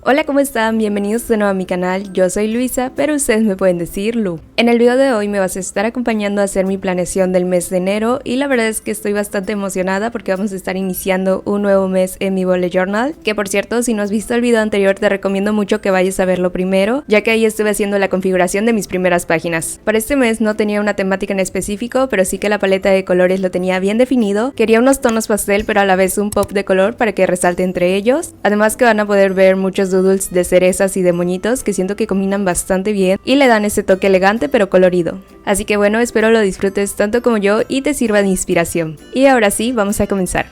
Hola, ¿cómo están? Bienvenidos de nuevo a mi canal. Yo soy Luisa, pero ustedes me pueden decir Lu. En el video de hoy me vas a estar acompañando a hacer mi planeación del mes de enero y la verdad es que estoy bastante emocionada porque vamos a estar iniciando un nuevo mes en mi bullet journal, que por cierto, si no has visto el video anterior te recomiendo mucho que vayas a verlo primero, ya que ahí estuve haciendo la configuración de mis primeras páginas. Para este mes no tenía una temática en específico, pero sí que la paleta de colores lo tenía bien definido. Quería unos tonos pastel, pero a la vez un pop de color para que resalte entre ellos. Además que van a poder ver muchos doodles de cerezas y de moñitos que siento que combinan bastante bien y le dan ese toque elegante pero colorido. Así que bueno, espero lo disfrutes tanto como yo y te sirva de inspiración. Y ahora sí, vamos a comenzar.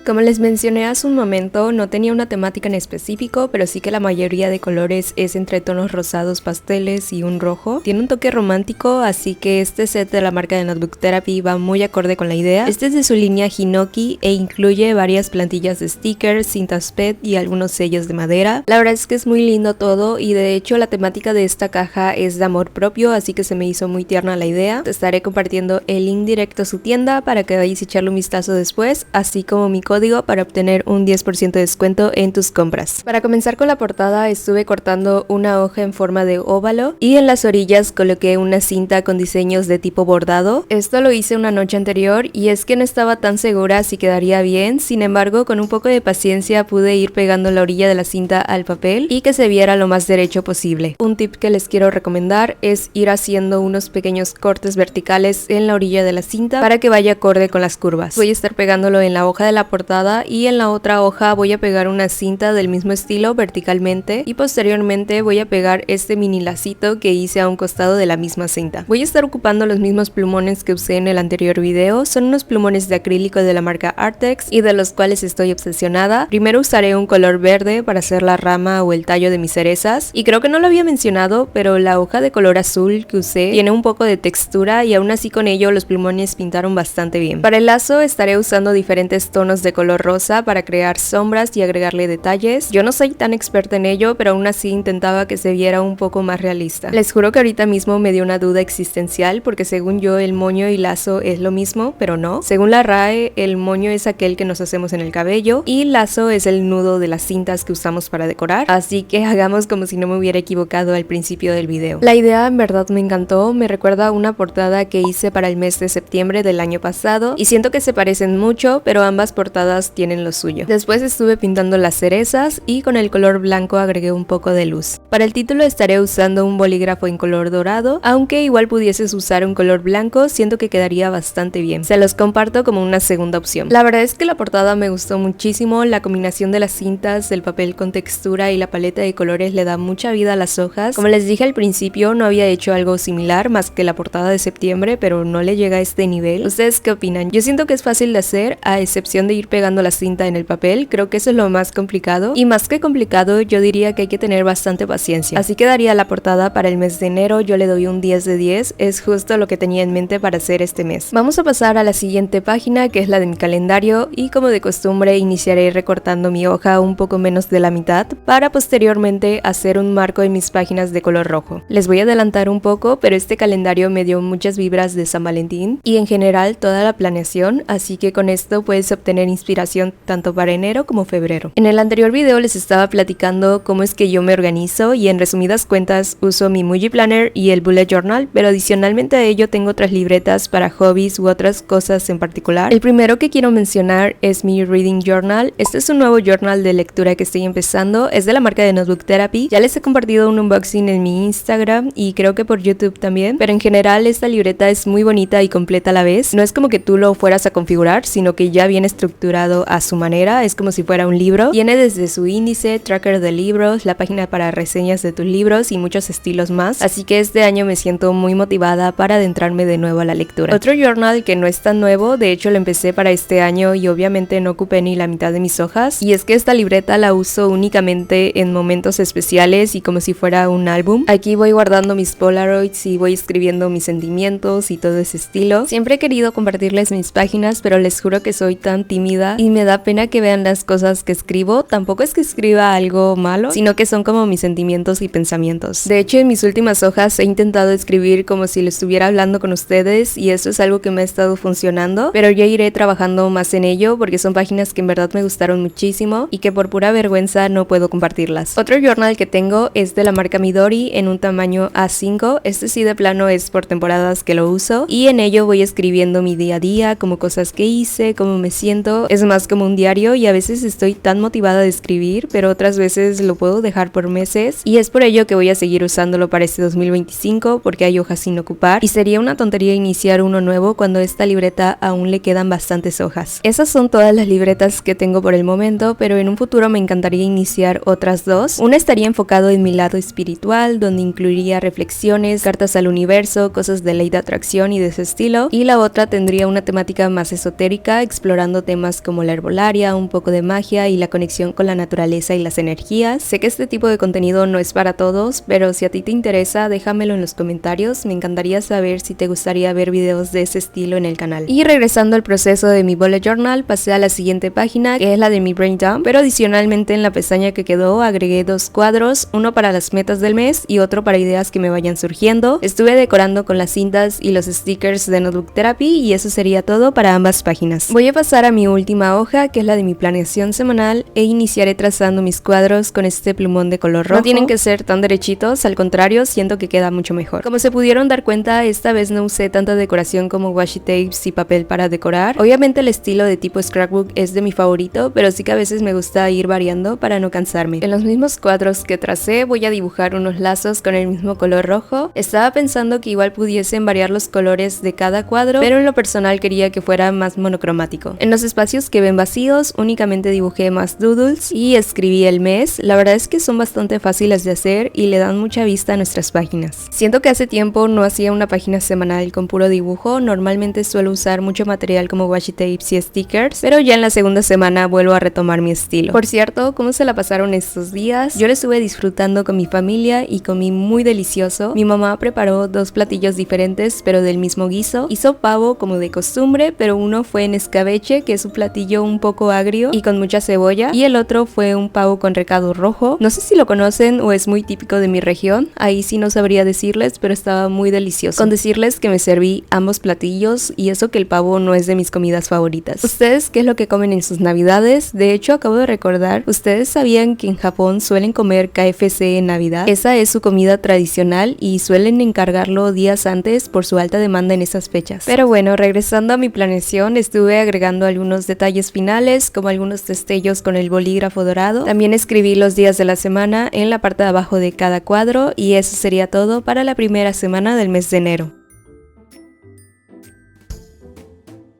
Como les mencioné hace un momento, no tenía una temática en específico, pero sí que la mayoría de colores es entre tonos rosados pasteles y un rojo. Tiene un toque romántico, así que este set de la marca de Notebook Therapy va muy acorde con la idea. Este es de su línea Hinoki e incluye varias plantillas de stickers, cintas PET y algunos sellos de madera. La verdad es que es muy lindo todo y de hecho la temática de esta caja es de amor propio, así que se me hizo muy tierna la idea. Te estaré compartiendo el link directo a su tienda para que vayas a echarle un vistazo después, así como mi código para obtener un 10% de descuento en tus compras. Para comenzar con la portada estuve cortando una hoja en forma de óvalo y en las orillas coloqué una cinta con diseños de tipo bordado. Esto lo hice una noche anterior y es que no estaba tan segura si quedaría bien, sin embargo con un poco de paciencia pude ir pegando la orilla de la cinta al papel y que se viera lo más derecho posible. Un tip que les quiero recomendar es ir haciendo unos pequeños cortes verticales en la orilla de la cinta para que vaya acorde con las curvas. Voy a estar pegándolo en la hoja de la portada y en la otra hoja voy a pegar una cinta del mismo estilo verticalmente y posteriormente voy a pegar este mini lacito que hice a un costado de la misma cinta. Voy a estar ocupando los mismos plumones que usé en el anterior video, son unos plumones de acrílico de la marca Artex y de los cuales estoy obsesionada. Primero usaré un color verde para hacer la rama o el tallo de mis cerezas y creo que no lo había mencionado, pero la hoja de color azul que usé tiene un poco de textura y aún así con ello los plumones pintaron bastante bien. Para el lazo estaré usando diferentes tonos de color rosa para crear sombras y agregarle detalles. Yo no soy tan experta en ello, pero aún así intentaba que se viera un poco más realista. Les juro que ahorita mismo me dio una duda existencial porque según yo el moño y lazo es lo mismo, pero no. Según la RAE, el moño es aquel que nos hacemos en el cabello y lazo es el nudo de las cintas que usamos para decorar, así que hagamos como si no me hubiera equivocado al principio del video. La idea en verdad me encantó, me recuerda a una portada que hice para el mes de septiembre del año pasado y siento que se parecen mucho, pero ambas portadas tienen lo suyo. Después estuve pintando las cerezas y con el color blanco agregué un poco de luz. Para el título estaré usando un bolígrafo en color dorado, aunque igual pudieses usar un color blanco, siento que quedaría bastante bien. Se los comparto como una segunda opción. La verdad es que la portada me gustó muchísimo, la combinación de las cintas, el papel con textura y la paleta de colores le da mucha vida a las hojas. Como les dije al principio, no había hecho algo similar más que la portada de septiembre, pero no le llega a este nivel. ¿Ustedes qué opinan? Yo siento que es fácil de hacer, a excepción de ir pegando la cinta en el papel, creo que eso es lo más complicado y más que complicado yo diría que hay que tener bastante paciencia. Así quedaría la portada para el mes de enero, yo le doy un 10 de 10, es justo lo que tenía en mente para hacer este mes. Vamos a pasar a la siguiente página que es la de mi calendario y como de costumbre iniciaré recortando mi hoja un poco menos de la mitad para posteriormente hacer un marco en mis páginas de color rojo. Les voy a adelantar un poco, pero este calendario me dio muchas vibras de San Valentín y en general toda la planeación, así que con esto puedes obtener inspiración tanto para enero como febrero. En el anterior video les estaba platicando cómo es que yo me organizo y en resumidas cuentas uso mi Muji Planner y el Bullet Journal, pero adicionalmente a ello tengo otras libretas para hobbies u otras cosas en particular. El primero que quiero mencionar es mi Reading Journal. Este es un nuevo journal de lectura que estoy empezando, es de la marca de Notebook Therapy. Ya les he compartido un unboxing en mi Instagram y creo que por YouTube también, pero en general esta libreta es muy bonita y completa a la vez. No es como que tú lo fueras a configurar, sino que ya viene estructurado a su manera, es como si fuera un libro. Viene desde su índice, tracker de libros, la página para reseñas de tus libros y muchos estilos más, así que este año me siento muy motivada para adentrarme de nuevo a la lectura. Otro journal que no es tan nuevo, de hecho lo empecé para este año y obviamente no ocupé ni la mitad de mis hojas, y es que esta libreta la uso únicamente en momentos especiales y como si fuera un álbum. Aquí voy guardando mis polaroids y voy escribiendo mis sentimientos y todo ese estilo. Siempre he querido compartirles mis páginas, pero les juro que soy tan tímida vida y me da pena que vean las cosas que escribo. Tampoco es que escriba algo malo, sino que son como mis sentimientos y pensamientos. De hecho, en mis últimas hojas he intentado escribir como si lo estuviera hablando con ustedes y eso es algo que me ha estado funcionando, pero ya iré trabajando más en ello porque son páginas que en verdad me gustaron muchísimo y que por pura vergüenza no puedo compartirlas. Otro journal que tengo es de la marca Midori en un tamaño A5. Este sí de plano es por temporadas que lo uso y en ello voy escribiendo mi día a día, como cosas que hice, cómo me siento. Es más como un diario y a veces estoy tan motivada de escribir, pero otras veces lo puedo dejar por meses y es por ello que voy a seguir usándolo para este 2025 porque hay hojas sin ocupar y sería una tontería iniciar uno nuevo cuando esta libreta aún le quedan bastantes hojas. Esas son todas las libretas que tengo por el momento, pero en un futuro me encantaría iniciar otras dos. Una estaría enfocado en mi lado espiritual, donde incluiría reflexiones, cartas al universo, cosas de ley de atracción y de ese estilo, y la otra tendría una temática más esotérica, explorando temas como la herbolaria, un poco de magia y la conexión con la naturaleza y las energías. Sé que este tipo de contenido no es para todos, pero si a ti te interesa, déjamelo en los comentarios. Me encantaría saber si te gustaría ver videos de ese estilo en el canal. Y regresando al proceso de mi bullet journal, pasé a la siguiente página, que es la de mi brain dump, pero adicionalmente en la pestaña que quedó agregué dos cuadros, uno para las metas del mes y otro para ideas que me vayan surgiendo. Estuve decorando con las cintas y los stickers de Notebook Therapy y eso sería todo para ambas páginas. Voy a pasar a mi última hoja, que es la de mi planeación semanal, e iniciaré trazando mis cuadros con este plumón de color rojo. No tienen que ser tan derechitos, al contrario, siento que queda mucho mejor. Como se pudieron dar cuenta, esta vez no usé tanta decoración como washi tapes y papel para decorar. Obviamente el estilo de tipo scrapbook es de mi favorito, pero sí que a veces me gusta ir variando para no cansarme. En los mismos cuadros que tracé voy a dibujar unos lazos con el mismo color rojo. Estaba pensando que igual pudiesen variar los colores de cada cuadro, pero en lo personal quería que fuera más monocromático. En los espacios que ven vacíos únicamente dibujé más doodles y escribí el mes. La verdad es que son bastante fáciles de hacer y le dan mucha vista a nuestras páginas. Siento que hace tiempo no hacía una página semanal con puro dibujo. Normalmente suelo usar mucho material como washi tapes y stickers, pero ya en la segunda semana vuelvo a retomar mi estilo. Por cierto, ¿cómo se la pasaron estos días? Yo lo estuve disfrutando con mi familia y comí muy delicioso. Mi mamá preparó dos platillos diferentes pero del mismo guiso. Hizo pavo como de costumbre, pero uno fue en escabeche, que es un platillo un poco agrio y con mucha cebolla, y el otro fue un pavo con recado rojo. No sé si lo conocen o es muy típico de mi región, ahí sí no sabría decirles, pero estaba muy delicioso. Con decirles que me serví ambos platillos y eso que el pavo no es de mis comidas favoritas. ¿Ustedes qué es lo que comen en sus navidades? De hecho, acabo de recordar, ¿ustedes sabían que en Japón suelen comer KFC en Navidad? Esa es su comida tradicional y suelen encargarlo días antes por su alta demanda en esas fechas. Pero bueno, regresando a mi planeación, estuve agregando algunos detalles finales, como algunos destellos con el bolígrafo dorado. También escribí los días de la semana en la parte de abajo de cada cuadro y eso sería todo para la primera semana del mes de enero.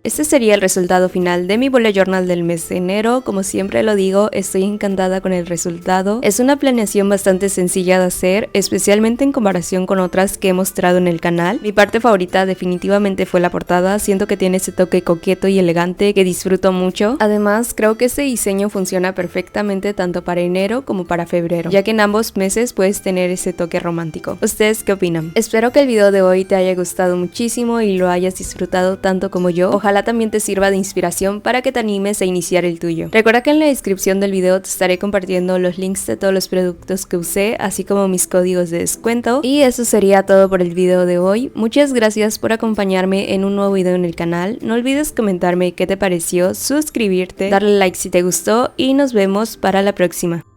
Este sería el resultado final de mi bullet journal del mes de enero. Como siempre lo digo, estoy encantada con el resultado. Es una planeación bastante sencilla de hacer, especialmente en comparación con otras que he mostrado en el canal. Mi parte favorita definitivamente fue la portada, siento que tiene ese toque coqueto y elegante que disfruto mucho. Además, creo que este diseño funciona perfectamente tanto para enero como para febrero, ya que en ambos meses puedes tener ese toque romántico. ¿Ustedes qué opinan? Espero que el video de hoy te haya gustado muchísimo y lo hayas disfrutado tanto como yo. Ojalá también te sirva de inspiración para que te animes a iniciar el tuyo. Recuerda que en la descripción del video te estaré compartiendo los links de todos los productos que usé, así como mis códigos de descuento. Y eso sería todo por el video de hoy. Muchas gracias por acompañarme en un nuevo video en el canal. No olvides comentarme qué te pareció, suscribirte, darle like si te gustó y nos vemos para la próxima.